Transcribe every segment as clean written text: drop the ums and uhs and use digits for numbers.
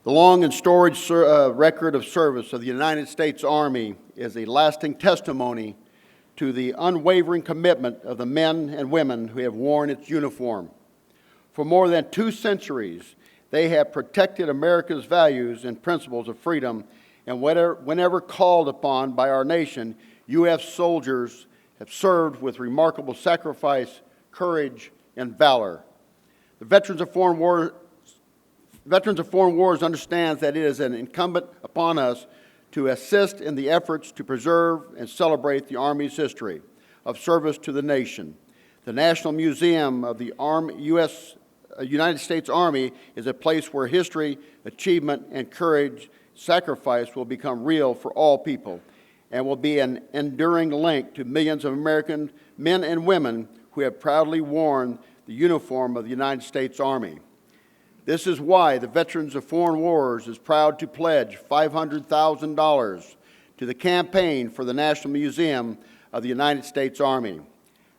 The long and storied record of service of the United States Army is a lasting testimony to the unwavering commitment of the men and women who have worn its uniform. For more than 2 centuries, they have protected America's values and principles of freedom, and whenever called upon by our nation, U.S. soldiers have served with remarkable sacrifice, courage, and valor. The Veterans of Foreign Wars understands that it is an incumbent upon us to assist in the efforts to preserve and celebrate the Army's history of service to the nation. The National Museum of the United States Army is a place where history, achievement, and courage, sacrifice will become real for all people and will be an enduring link to millions of American men and women who have proudly worn the uniform of the United States Army. This is why the Veterans of Foreign Wars is proud to pledge $500,000 to the campaign for the National Museum of the United States Army.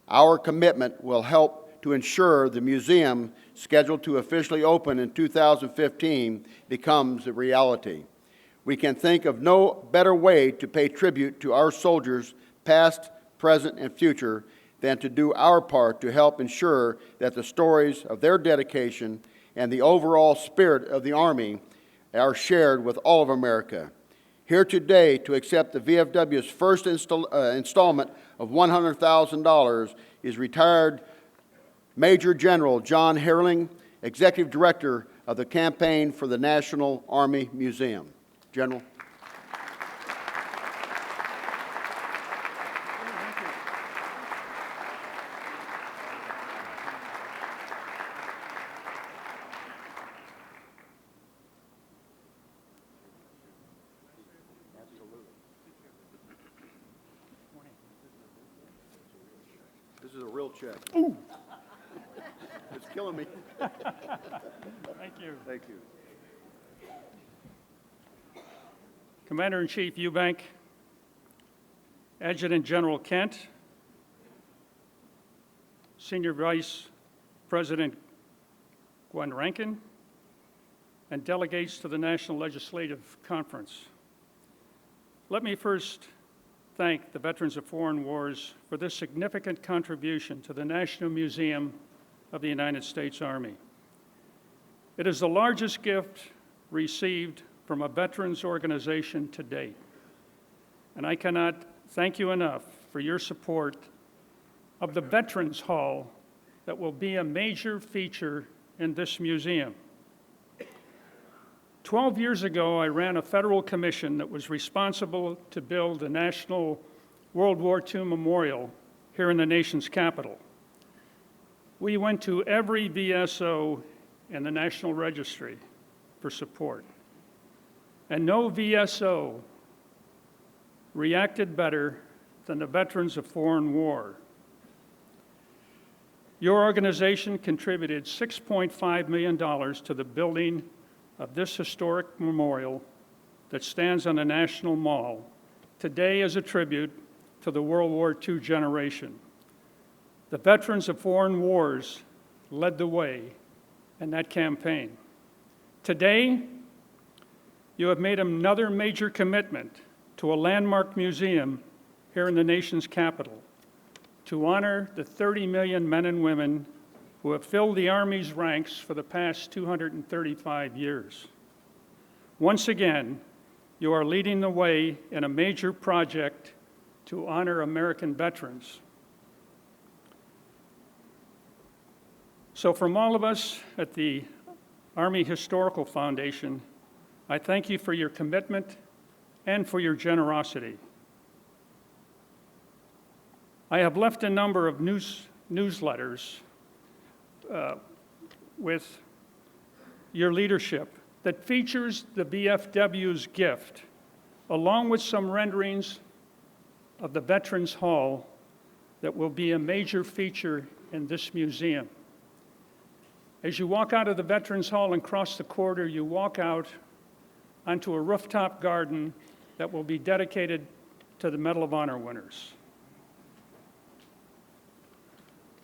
Our commitment will help to ensure the museum, scheduled to officially open in 2015, becomes a reality. We can think of no better way to pay tribute to our soldiers, past, present, and future, than to do our part to help ensure that the stories of their dedication and the overall spirit of the Army are shared with all of America. Here today to accept the VFW's first installment of $100,000 is retired Major General John Herling, Executive Director of the Campaign for the National Army Museum. General. This is a real check. Ooh. It's killing me. Thank you. Thank you. Commander-in-Chief Eubank, Adjutant General Kent, Senior Vice President Gwen Rankin, and delegates to the National Legislative Conference. Let me first thank the Veterans of Foreign Wars for this significant contribution to the National Museum of the United States Army. It is the largest gift received from a veterans organization to date, and I cannot thank you enough for your support of the Veterans Hall that will be a major feature in this museum. 12 years ago, I ran a federal commission that was responsible to build a National World War II memorial here in the nation's capital. We went to every VSO in the National Registry for support, and no VSO reacted better than the Veterans of Foreign War. Your organization contributed $6.5 million to the building of this historic memorial that stands on the National Mall today as a tribute to the World War II generation. The Veterans of Foreign Wars led the way in that campaign. Today, you have made another major commitment to a landmark museum here in the nation's capital to honor the 30 million men and women who have filled the Army's ranks for the past 235 years. Once again, you are leading the way in a major project to honor American veterans. So from all of us at the Army Historical Foundation, I thank you for your commitment and for your generosity. I have left a number of newsletters with your leadership that features the VFW's gift, along with some renderings of the Veterans Hall that will be a major feature in this museum. As you walk out of the Veterans Hall and cross the corridor, you walk out onto a rooftop garden that will be dedicated to the Medal of Honor winners.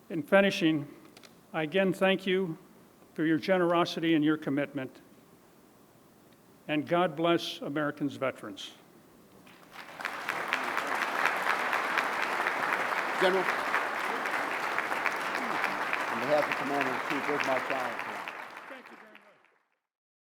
In finishing, I again thank you for your generosity and your commitment. and God bless America's veterans. General, on behalf of the Commander-in-Chief, there's my child.